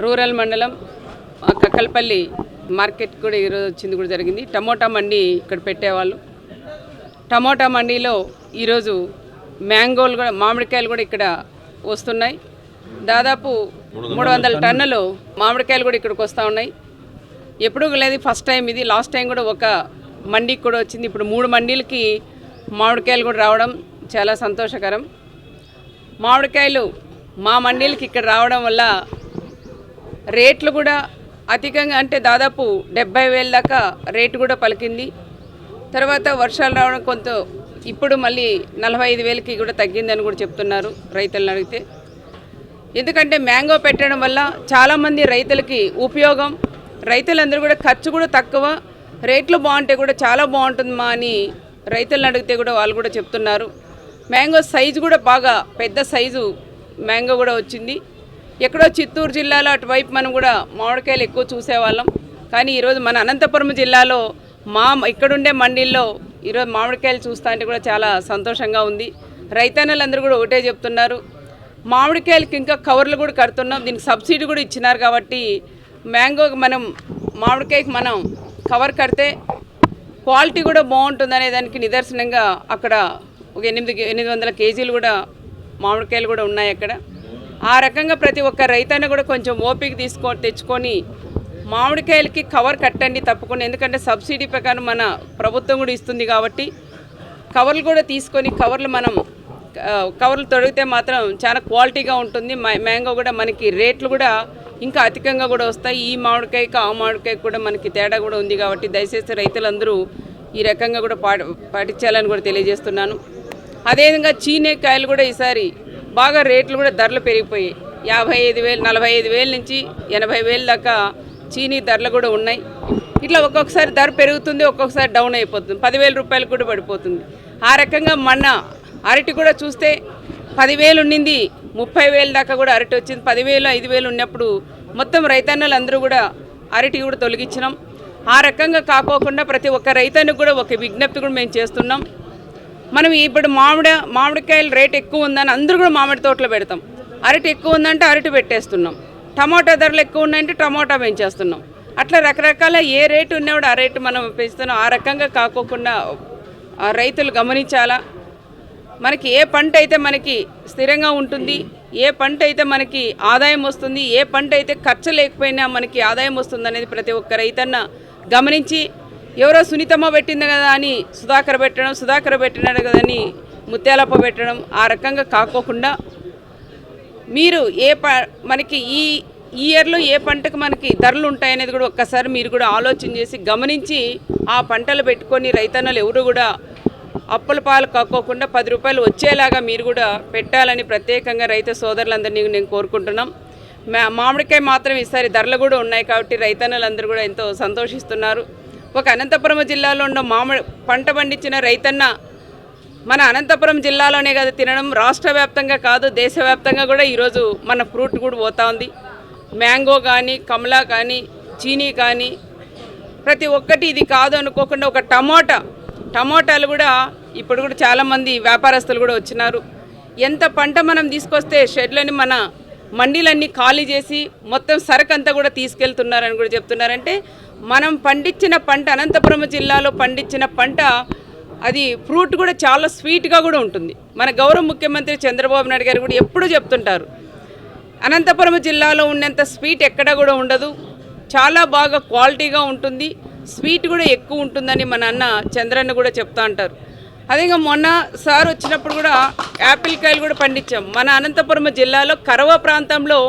Rural మండలం Kakkalapalli market కూడా ఈరోజు వచ్చింది కూడా జరిగింది. టమోటా మండి ఇక్కడ పెట్టేవాళ్ళు. టమోటా మండీలో ఈరోజు మ్యాంగోలు కూడా మామిడికాయలు కూడా ఇక్కడ వస్తున్నాయి. దాదాపు 300 టన్నులు మామిడికాయలు కూడా ఇక్కడికి వస్తూ ఉన్నాయి. ఎప్పుడూ లేదు, ఫస్ట్ టైం ఇది. లాస్ట్ టైం కూడా ఒక మండీకి కూడా వచ్చింది. ఇప్పుడు 3 మండీలకి మామిడికాయలు కూడా రావడం చాలా సంతోషకరం. మామిడికాయలు మా మండీలకి ఇక్కడ రావడం వల్ల రేట్లు కూడా అధికంగా, అంటే దాదాపు 70,000 దాకా రేటు కూడా పలికింది. తర్వాత వర్షాలు రావడం కొంత ఇప్పుడు మళ్ళీ 45,000కి కూడా తగ్గిందని కూడా చెప్తున్నారు రైతులను అడిగితే. ఎందుకంటే మ్యాంగో పెట్టడం వల్ల చాలామంది రైతులకి ఉపయోగం. రైతులందరూ కూడా ఖర్చు కూడా తక్కువ, రేట్లు బాగుంటే కూడా చాలా బాగుంటుందమ్మా అని రైతులను అడిగితే కూడా వాళ్ళు కూడా చెప్తున్నారు. మ్యాంగో సైజు కూడా బాగా పెద్ద సైజు మ్యాంగో కూడా వచ్చింది. ఎక్కడో చిత్తూరు జిల్లాలో అటువైపు మనం కూడా మామిడికాయలు ఎక్కువ చూసేవాళ్ళం. కానీ ఈరోజు మన అనంతపురం జిల్లాలో ఇక్కడుండే మండీల్లో ఈరోజు మామిడికాయలు చూస్తా అంటే కూడా చాలా సంతోషంగా ఉంది. రైతన్నలందరూ కూడా ఒకటే చెప్తున్నారు, మామిడికాయలకి ఇంకా కవర్లు కూడా కడుతున్నాం. దీనికి సబ్సిడీ కూడా ఇచ్చినారు కాబట్టి మ్యాంగోకి మామిడికాయకి మనం కవర్ కడితే క్వాలిటీ కూడా బాగుంటుందనే దానికి నిదర్శనంగా అక్కడ ఒక 800 కేజీలు కూడా మామిడికాయలు కూడా ఉన్నాయి అక్కడ. ఆ రకంగా ప్రతి ఒక్క రైతన్న కూడా కొంచెం ఓపిక తెచ్చుకొని మామిడికాయలకి కవర్ కట్టండి తప్పకుండా. ఎందుకంటే సబ్సిడీ ప్రకారం మన ప్రభుత్వం కూడా ఇస్తుంది కాబట్టి కవర్లు కూడా తీసుకొని కవర్లు తొడిగితే మాత్రం చాలా క్వాలిటీగా ఉంటుంది. మ్యాంగో కూడా మనకి రేట్లు కూడా ఇంకా అధికంగా కూడా వస్తాయి. ఈ మామిడికాయకి ఆ మామిడికాయకి కూడా మనకి తేడా కూడా ఉంది కాబట్టి దయచేసి రైతులందరూ ఈ రకంగా కూడా పాటించాలని కూడా తెలియజేస్తున్నాను. అదేవిధంగా చీనేకాయలు కూడా ఈసారి బాగా రేట్లు కూడా ధరలు పెరిగిపోయాయి. 55,000 45,000 నుంచి 80,000 దాకా చీనీ ధరలు కూడా ఉన్నాయి. ఇట్లా ఒక్కొక్కసారి ధర పెరుగుతుంది, ఒక్కొక్కసారి డౌన్ అయిపోతుంది, 10,000 రూపాయలు కూడా పడిపోతుంది. ఆ రకంగా మొన్న అరటి కూడా చూస్తే 10,000 ఉండింది, 30,000 దాకా కూడా అరటి వచ్చింది. 10,000 5,000 ఉన్నప్పుడు మొత్తం రైతన్నలందరూ కూడా అరటి కూడా తొలగించినాం. ఆ రకంగా కాకోకుండా ప్రతి ఒక్క రైతన్నకు కూడా ఒక విజ్ఞప్తి కూడా మేము చేస్తున్నాం. మనం ఇప్పుడు మామిడికాయల రేట్ ఎక్కువ ఉందని అందరూ కూడా మామిడి తోటలో పెడతాం. అరటి ఎక్కువ ఉందంటే అరటి పెట్టేస్తున్నాం. టమాటా ధరలు ఎక్కువ ఉన్నాయంటే టమాటా పెంచేస్తున్నాం. అట్లా రకరకాల ఏ రేటు ఉన్నప్పుడు ఆ రేటు మనం పెంచుతున్నాం. ఆ రకంగా కాకోకుండా రైతులు గమనించాలా. మనకి ఏ పంట అయితే మనకి స్థిరంగా ఉంటుంది, ఏ పంట అయితే మనకి ఆదాయం వస్తుంది, ఏ పంట అయితే ఖర్చు లేకపోయినా మనకి ఆదాయం వస్తుంది అనేది ప్రతి ఒక్క రైతన్న గమనించి, ఎవరో సునీతమ్మ పెట్టింది కదా అని సుధాకర్ పెట్టినాడు కదా అని ముత్యాలప్ప పెట్టడం, ఆ రకంగా కాకోకుండా మీరు మనకి ఈ ఇయర్లో ఏ పంటకు మనకి ధరలు ఉంటాయనేది కూడా ఒక్కసారి మీరు కూడా ఆలోచన చేసి గమనించి ఆ పంటలు పెట్టుకొని రైతన్నలు ఎవరు కూడా అప్పుల పాలు కాకోకుండా 10 రూపాయలు వచ్చేలాగా మీరు కూడా పెట్టాలని ప్రత్యేకంగా రైతు సోదరులందరినీ నేను కోరుకుంటున్నాం. మామిడికాయ మాత్రం ఈసారి ధరలు కూడా ఉన్నాయి కాబట్టి రైతన్నలందరూ కూడా ఎంతో సంతోషిస్తున్నారు. ఒక అనంతపురం జిల్లాలో ఉన్న పంట పండించిన రైతన్న మన అనంతపురం జిల్లాలోనే కదా తినడం, రాష్ట్ర వ్యాప్తంగా కాదు దేశవ్యాప్తంగా కూడా ఈరోజు మన ఫ్రూట్ కూడా పోతా ఉంది. మ్యాంగో కానీ, కమలా కానీ, చీనీ కానీ ప్రతి ఒక్కటి ఇది కాదు అనుకోకుండా ఒక టమోటాలు కూడా ఇప్పుడు కూడా చాలామంది వ్యాపారస్తులు కూడా వచ్చినారు. ఎంత పంట మనం తీసుకొస్తే షెడ్లని మన మండీలన్నీ ఖాళీ చేసి మొత్తం సరుకు అంతా కూడా తీసుకెళ్తున్నారని కూడా చెప్తున్నారంటే మనం పండించిన పంట, అనంతపురం జిల్లాలో పండించిన పంట, అది ఫ్రూట్ కూడా చాలా స్వీట్గా కూడా ఉంటుంది. మన గౌరవ ముఖ్యమంత్రి చంద్రబాబు నాయుడు గారు కూడా ఎప్పుడూ చెప్తుంటారు, అనంతపురం జిల్లాలో ఉన్నంత స్వీట్ ఎక్కడ కూడా ఉండదు, చాలా బాగా క్వాలిటీగా ఉంటుంది, స్వీట్ కూడా ఎక్కువ ఉంటుందని మన అన్న చంద్రన్న కూడా చెప్తా అంటారు. అదేగా మొన్న సార్ వచ్చినప్పుడు కూడా యాపిల్ కాయలు కూడా పండించాం. మన అనంతపురం జిల్లాలో కరవ ప్రాంతంలో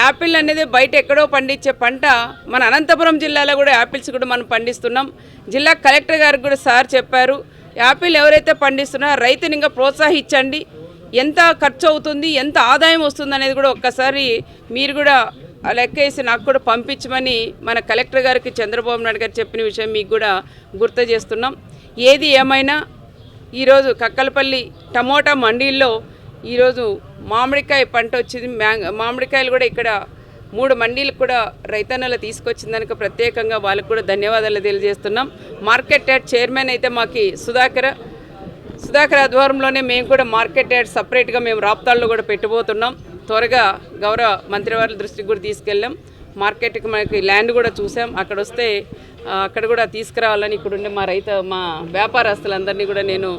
యాపిల్ అనేది బయట ఎక్కడో పండించే పంట మన అనంతపురం జిల్లాలో కూడా యాపిల్స్ కూడా మనం పండిస్తున్నాం. జిల్లా కలెక్టర్ గారికి కూడా సార్ చెప్పారు, యాపిల్ ఎవరైతే పండిస్తున్నారో రైతుని ఇంకా ప్రోత్సహించండి, ఎంత ఖర్చు అవుతుంది, ఎంత ఆదాయం వస్తుంది అనేది కూడా ఒక్కసారి మీరు కూడా లెక్కేసి నాకు కూడా పంపించమని మన కలెక్టర్ గారికి చంద్రబాబు నాయుడు గారు చెప్పిన విషయం మీకు కూడా గుర్తు చేస్తున్నాం. ఏది ఏమైనా ఈరోజు కక్కలపల్లి టమోటా మండీల్లో ఈరోజు మామిడికాయ పంట వచ్చింది. మామిడికాయలు కూడా ఇక్కడ 3 మండీలకు కూడా రైతన్నలు తీసుకొచ్చిన దానికి ప్రత్యేకంగా వాళ్ళకు కూడా ధన్యవాదాలు తెలియజేస్తున్నాం. మార్కెట్ యార్డ్ చైర్మన్ అయితే మాకు సుధాకర్ ఆధ్వర్యంలోనే మేము కూడా మార్కెట్ యార్డ్ సపరేట్గా మేము రాప్తాల్లో కూడా పెట్టబోతున్నాం. త్వరగా గౌరవ మంత్రివారి దృష్టికి కూడా తీసుకెళ్ళాం. మార్కెట్కి మనకి ల్యాండ్ కూడా చూసాం. అక్కడ వస్తే అక్కడ కూడా తీసుకురావాలని ఇక్కడ ఉండే మా వ్యాపారస్తులందరినీ కూడా నేను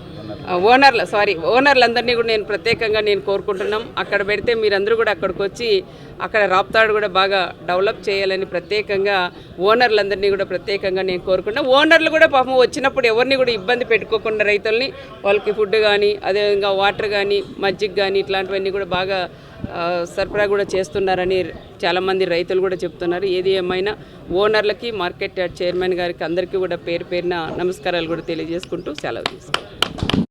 ఓనర్లందరినీ కూడా నేను ప్రత్యేకంగా కోరుకుంటున్నాం. అక్కడ పెడితే మీరందరూ కూడా అక్కడికి వచ్చి అక్కడ రాప్తాడు కూడా బాగా డెవలప్ చేయాలని ప్రత్యేకంగా ఓనర్లందరినీ కూడా ప్రత్యేకంగా నేను కోరుకుంటున్నాను. ఓనర్లు కూడా పాపం వచ్చినప్పుడు ఎవరిని కూడా ఇబ్బంది పెట్టుకోకుండా రైతుల్ని వాళ్ళకి ఫుడ్ కానీ అదేవిధంగా వాటర్ కానీ మజ్జిగ కానీ ఇట్లాంటివన్నీ కూడా బాగా సరఫరా కూడా చేస్తున్నారని చాలామంది రైతులు కూడా చెప్తున్నారు. ఏది ఏమైనా ఓనర్లకి మార్కెట్ చైర్మన్ గారికి అందరికీ కూడా పేరు పేరున నమస్కారాలు కూడా తెలియజేసుకుంటూ సెలవు తీసుకుంటాం.